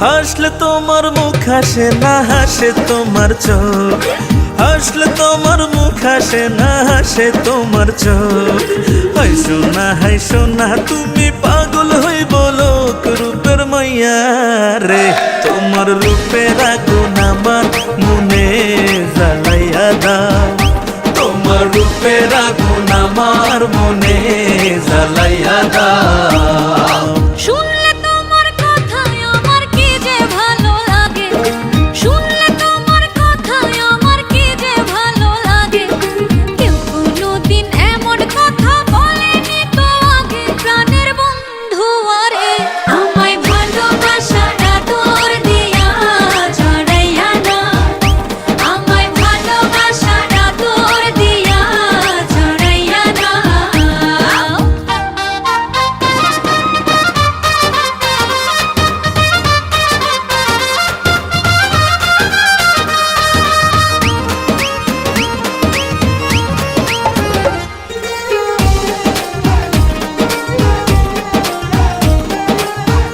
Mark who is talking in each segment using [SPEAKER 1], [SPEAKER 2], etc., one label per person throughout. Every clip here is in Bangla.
[SPEAKER 1] হাসলে তোমার মুখ হাসে না হাসে তোমার চোখ, হাসলে তোমার মুখ হাসে না হাসে তোমার চোখ। হাই সোনা তুমি পাগল হই বলো রূপের মাইয়া রে, তোমার রূপের আগুন আমার মনে জ্বালাইয়া দাও, তোমার রূপের আগুন আমার মনে জ্বালাইয়া দাও।
[SPEAKER 2] শুনলে তোমার কথায় আমার কি যে ভালো লাগে, শুনলে তোমার কথায় আমার কি যে ভালো লাগে। কেউ কোনোদিন এমন কথা বলেনি তো আগে, প্রাণের বন্ধু আরে আমায় ভালোবাসাটা তোর দিয়া জড়াইয়া দাও, আমায় ভালোবাসাটা তোর দিয়া জড়াইয়া দাও।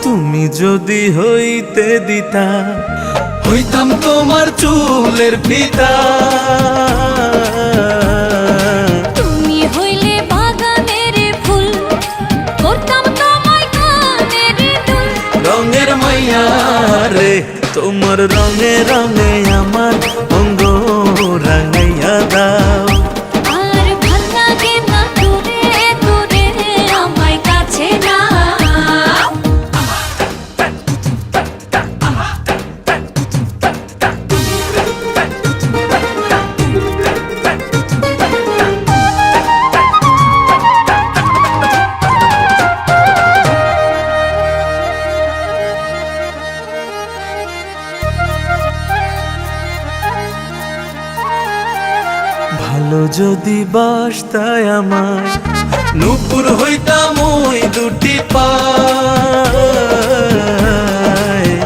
[SPEAKER 1] তুমি যদি হইতে দিতা হইতাম তোমার চুলের ফিতা,
[SPEAKER 2] তুমি হইলে বাগানের ফুল, করতাম তোমায় কানের দুল।
[SPEAKER 1] রঙের মাইয়া রে, তোমার রঙে রঙে আমার অঙ্গ রাঙাইয়া দাও।
[SPEAKER 2] আর ভাল লাগে না দূরে দূরে আমায় কাছে না।
[SPEAKER 1] ভালো যদি বাসতায় আমায় নূপুর হইতাম ওই দুটি পায়,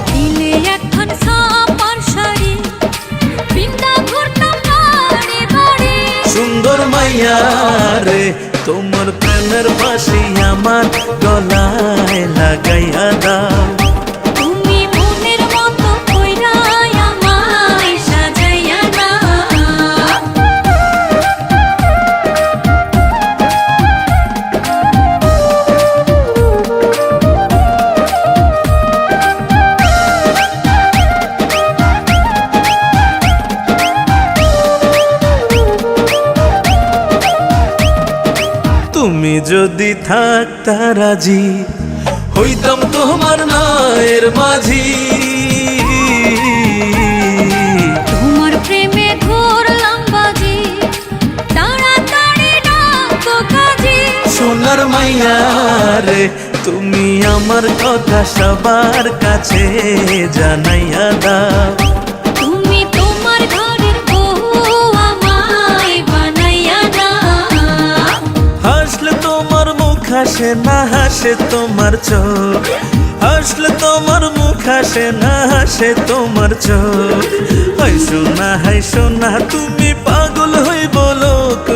[SPEAKER 2] দিলে এখন সাপার শাড়ি, বৃন্দা ঘুরতাম বাড়ি বাড়ি।
[SPEAKER 1] সুন্দর মাইয়া রে, তোমার প্রেমের বাঁশি আমার গলায় লাগাইয়া দাও।
[SPEAKER 2] তুমি মনের মতো কইরা আমায় সাজাইয়া দাও।
[SPEAKER 1] তুমি যদি থাকতা রাজি হইতাম তোমার নায়ের মাঝি,
[SPEAKER 2] তোমার প্রেমে ঘুরলাম বাজি, তাড়াতাড়ি ডাকো কাজী।
[SPEAKER 1] সোনার মাইয়া রে, তুমি আমার কথা সবার কাছে জানাইয়া দাও।
[SPEAKER 2] তুমি তোমার ঘরের বউ আমায় বানাইয়া দাও।
[SPEAKER 1] হাসলে তোমার মুখ হাসে না হাসে তোমার চোখ, হাসলে তোমার মুখ হাসে না হাসে তোমার চোখ। হাই সোনা তুমি পাগল হই বলো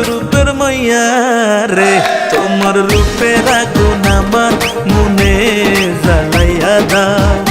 [SPEAKER 1] রূপের মাইয়া রে, তোমার রূপের আগুন আমার মনে জ্বালাইয়া দাও।